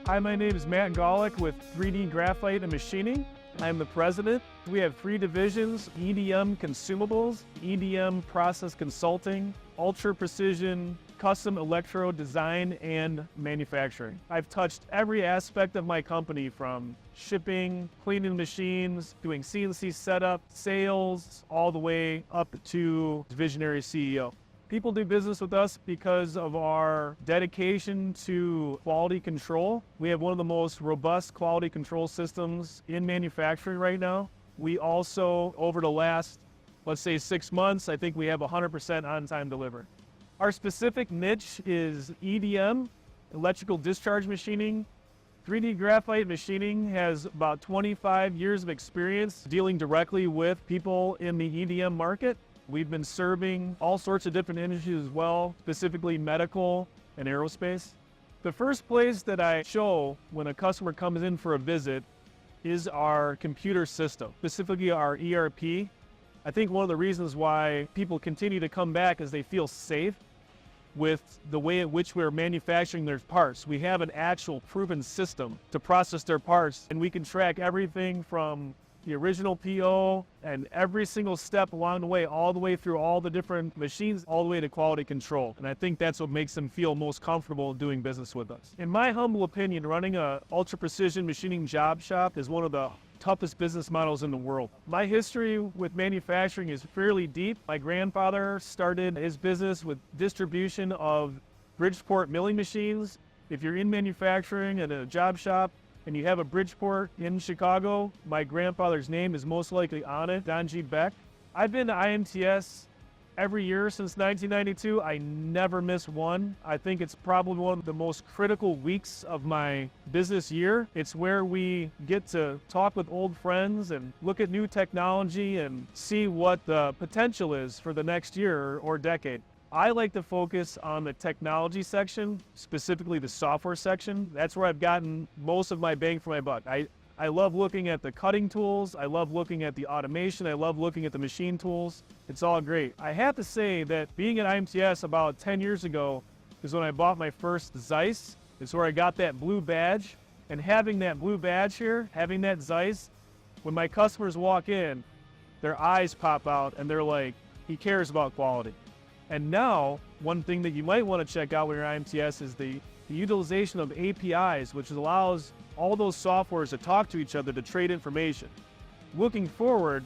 Hi, my name is Matt Golick with 3D Graphite and Machining. I'm the president. We have three divisions: EDM Consumables, EDM Process Consulting, Ultra Precision Custom Electro Design and Manufacturing. I've touched every aspect of my company, from shipping, cleaning machines, doing CNC setup, sales, all the way up to visionary CEO. People do business with us because of our dedication to quality control. We have one of the most robust quality control systems in manufacturing right now. We also, over the last, let's say 6 months, I think we have 100% on-time delivery. Our specific niche is EDM, electrical discharge machining. 3D Graphite Machining has about 25 years of experience dealing directly with people in the EDM market. We've been serving all sorts of different industries as well, specifically medical and aerospace. The first place that I show when a customer comes in for a visit is our computer system, specifically our ERP. I think one of the reasons why people continue to come back is they feel safe with the way in which we're manufacturing their parts. We have an actual proven system to process their parts, and we can track everything from the original PO and every single step along the way, all the way through all the different machines, all the way to quality control. And I think that's what makes them feel most comfortable doing business with us. In my humble opinion, running a ultra precision machining job shop is one of the toughest business models in the world. My history with manufacturing is fairly deep. My grandfather started his business with distribution of Bridgeport milling machines. If you're in manufacturing at a job shop and you have a Bridgeport in Chicago, my grandfather's name is most likely on it, Don G. Beck. I've been to IMTS every year since 1992. I never miss one. I think it's probably one of the most critical weeks of my business year. It's where we get to talk with old friends and look at new technology and see what the potential is for the next year or decade. I like to focus on the technology section, specifically the software section. That's where I've gotten most of my bang for my buck. I love looking at the cutting tools. I love looking at the automation. I love looking at the machine tools. It's all great. I have to say that being at IMTS about 10 years ago is when I bought my first Zeiss. It's where I got that blue badge. And having that blue badge here, having that Zeiss, when my customers walk in, their eyes pop out and they're like, he cares about quality. And now, one thing that you might want to check out when you're at IMTS is the utilization of APIs, which allows all those softwares to talk to each other to trade information. Looking forward,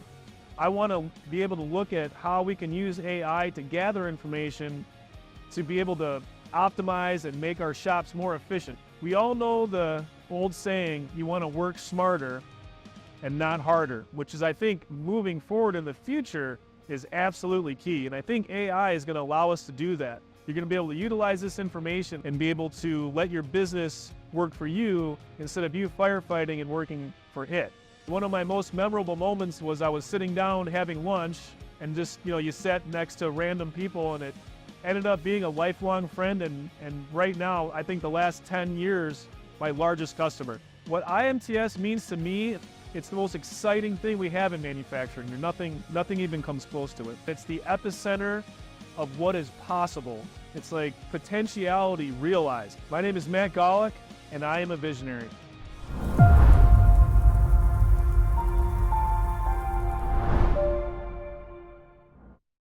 I want to be able to look at how we can use AI to gather information to be able to optimize and make our shops more efficient. We all know the old saying, you want to work smarter and not harder, which is, I think, moving forward in the future is absolutely key. And I think AI is going to allow us to do that. You're going to be able to utilize this information and be able to let your business work for you instead of you firefighting and working for it. One of my most memorable moments was I was sitting down having lunch and just, you sat next to random people, and it ended up being a lifelong friend, and right now, I think the last 10 years, my largest customer. What IMTS means to me, it's the most exciting thing we have in manufacturing. Nothing even comes close to it. It's the epicenter of what is possible. It's like potentiality realized. My name is Matt Golick, and I am a visionary.